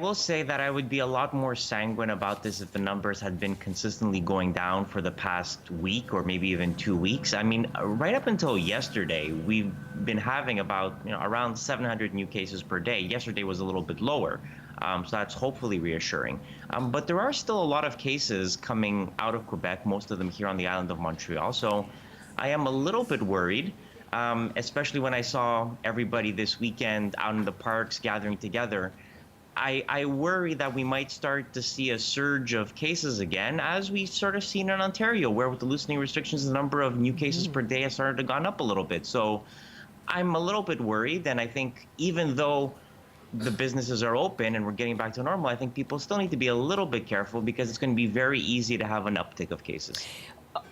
will say that I would be a lot more sanguine about this if the numbers had been consistently going down for the past week or maybe even 2 weeks. I mean, right up until yesterday, we've been having about around 700 new cases per day. Yesterday was a little bit lower, so that's hopefully reassuring. But there are still a lot of cases coming out of Quebec, most of them here on the island of Montreal. So I am a little bit worried. Especially when I saw everybody this weekend out in the parks gathering together. I worry that we might start to see a surge of cases again, as we sort of seen in Ontario, where with the loosening restrictions, the number of new cases per day has started to gone up a little bit. So I'm a little bit worried, and I think even though the businesses are open and we're getting back to normal, I think people still need to be a little bit careful because it's going to be very easy to have an uptick of cases.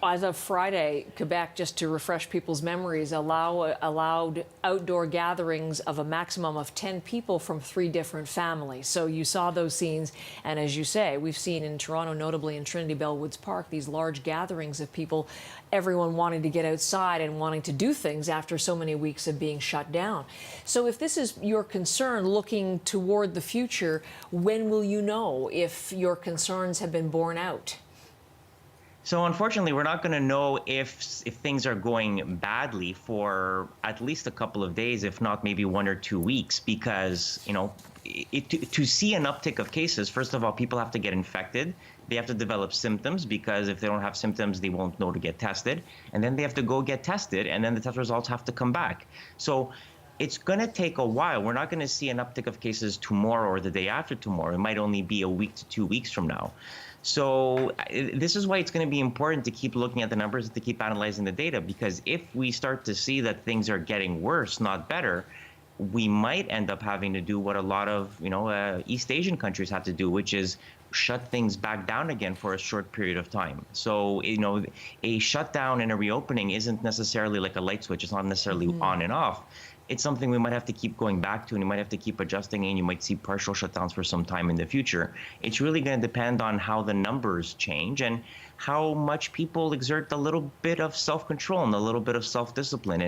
As of Friday, Quebec, just to refresh people's memories, allowed outdoor gatherings of a maximum of 10 people from 3 different families. So you saw those scenes, and as you say, we've seen in Toronto, notably in Trinity Bellwoods Park, these large gatherings of people, everyone wanting to get outside and wanting to do things after so many weeks of being shut down. So if this is your concern looking toward the future, when will you know if your concerns have been borne out? So unfortunately, we're not going to know if things are going badly for at least a couple of days, if not maybe 1 or 2 weeks, because, to see an uptick of cases, first of all, people have to get infected. They have to develop symptoms, because if they don't have symptoms, they won't know to get tested. And then they have to go get tested, and then the test results have to come back. So it's going to take a while. We're not going to see an uptick of cases tomorrow or the day after tomorrow. It might only be a week to 2 weeks from now. So this is why it's going to be important to keep looking at the numbers and to keep analyzing the data, because if we start to see that things are getting worse, not better, we might end up having to do what a lot of East Asian countries have to do, which is shut things back down again for a short period of time. So a shutdown and a reopening isn't necessarily like a light switch. It's not necessarily on and off. It's something we might have to keep going back to, and you might have to keep adjusting, and you might see partial shutdowns for some time in the future. It's really going to depend on how the numbers change and how much people exert a little bit of self-control and a little bit of self-discipline.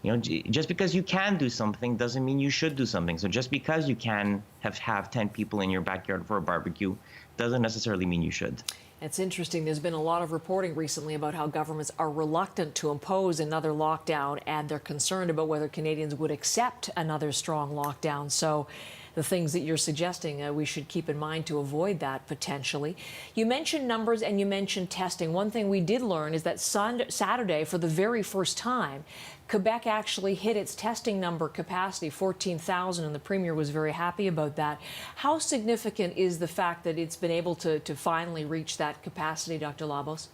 And just because you can do something doesn't mean you should do something. So just because you can have 10 people in your backyard for a barbecue doesn't necessarily mean you should. It's interesting. There's been a lot of reporting recently about how governments are reluctant to impose another lockdown, and they're concerned about whether Canadians would accept another strong lockdown. So the things that you're suggesting, we should keep in mind to avoid that potentially. You mentioned numbers and you mentioned testing. One thing we did learn is that Saturday, for the very first time, Quebec actually hit its testing number capacity, 14,000, and the Premier was very happy about that. How significant is the fact that it's been able to finally reach that capacity, Dr. Labos?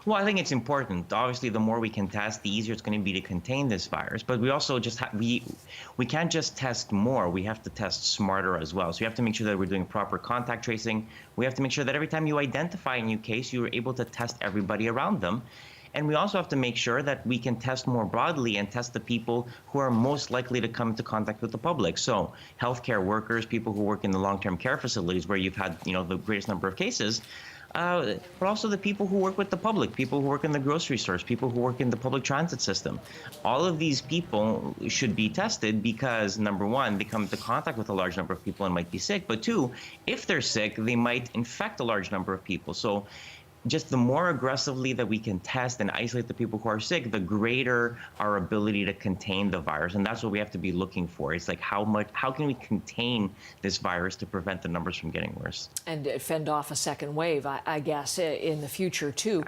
Well, I think it's important. Obviously, the more we can test, the easier it's going to be to contain this virus. But we also just we can't just test more. We have to test smarter as well. So we have to make sure that we're doing proper contact tracing. We have to make sure that every time you identify a new case, you're able to test everybody around them. And we also have to make sure that we can test more broadly and test the people who are most likely to come into contact with the public. So healthcare workers, people who work in the long-term care facilities where you've had the greatest number of cases, but also the people who work with the public, people who work in the grocery stores, people who work in the public transit system. All of these people should be tested because, number one, they come into contact with a large number of people and might be sick. But two, if they're sick, they might infect a large number of people. So just the more aggressively that we can test and isolate the people who are sick, the greater our ability to contain the virus. And that's what we have to be looking for. It's like how can we contain this virus to prevent the numbers from getting worse? And fend off a second wave, I guess, in the future, too.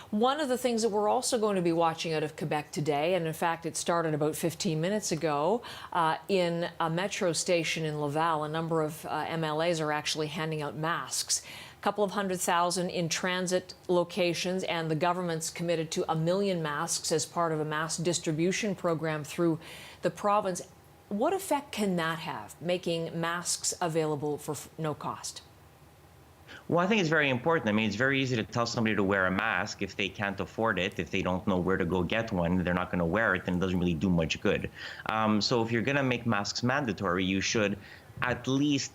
One of the things that we're also going to be watching out of Quebec today, and in fact, it started about 15 minutes ago, in a metro station in Laval, a number of MLAs are actually handing out masks. Couple of 100,000 in transit locations, and the government's committed to 1 million masks as part of a mass distribution program through the province. What effect can that have, making masks available for no cost? Well, I think it's very important. I mean, it's very easy to tell somebody to wear a mask if they can't afford it, if they don't know where to go get one, they're not going to wear it, and it doesn't really do much good. So if you're going to make masks mandatory, you should at least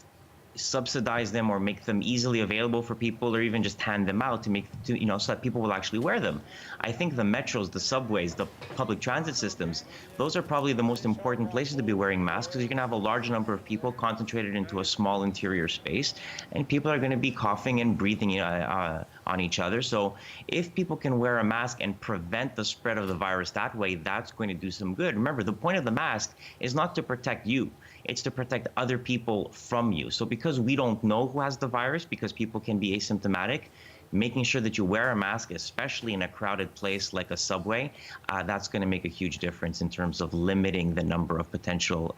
subsidize them or make them easily available for people, or even just hand them out so that people will actually wear them. I think the metros, the subways, the public transit systems, those are probably the most important places to be wearing masks, because you can have a large number of people concentrated into a small interior space, and people are going to be coughing and breathing on each other. So if people can wear a mask and prevent the spread of the virus that way, that's going to do some good. Remember, the point of the mask is not to protect you. It's to protect other people from you. So because we don't know who has the virus, because people can be asymptomatic, making sure that you wear a mask, especially in a crowded place like a subway, that's going to make a huge difference in terms of limiting the number of potential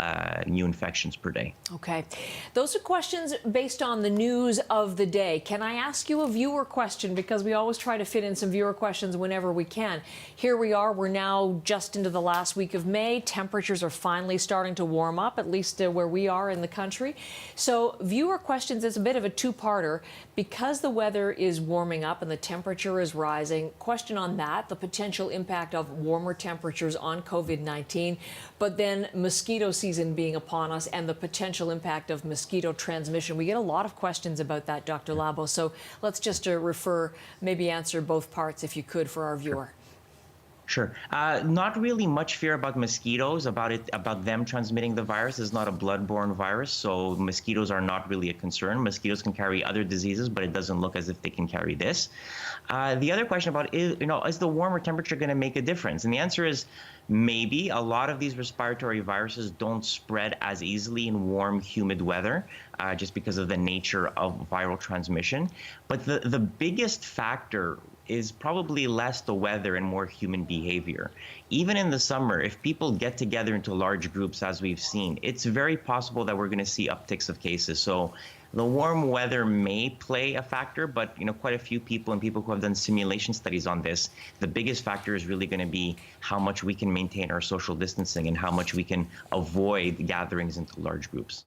new infections per day. Okay. Those are questions based on the news of the day. Can I ask you a viewer question? Because we always try to fit in some viewer questions whenever we can. Here we are. We're now just into the last week of May. Temperatures are finally starting to warm up, at least where we are in the country. So viewer questions is a bit of a two-parter. Because the weather is warming up and the temperature is rising, question on that, the potential impact of warmer temperatures on COVID-19, but then mosquito season being upon us and the potential impact of mosquito transmission. We get a lot of questions about that, Dr. Labos. So let's just maybe answer both parts if you could for our viewer. Sure. Not really much fear about mosquitoes, about them transmitting the virus. It's not a bloodborne virus, so mosquitoes are not really a concern. Mosquitoes can carry other diseases, but it doesn't look as if they can carry this. The other question about is the warmer temperature going to make a difference? And the answer is maybe. A lot of these respiratory viruses don't spread as easily in warm, humid weather, just because of the nature of viral transmission. But the biggest factor is probably less the weather and more human behavior. Even in the summer, if people get together into large groups, as we've seen, it's very possible that we're going to see upticks of cases. So the warm weather may play a factor, but quite a few people and people who have done simulation studies on this, the biggest factor is really going to be how much we can maintain our social distancing and how much we can avoid gatherings into large groups.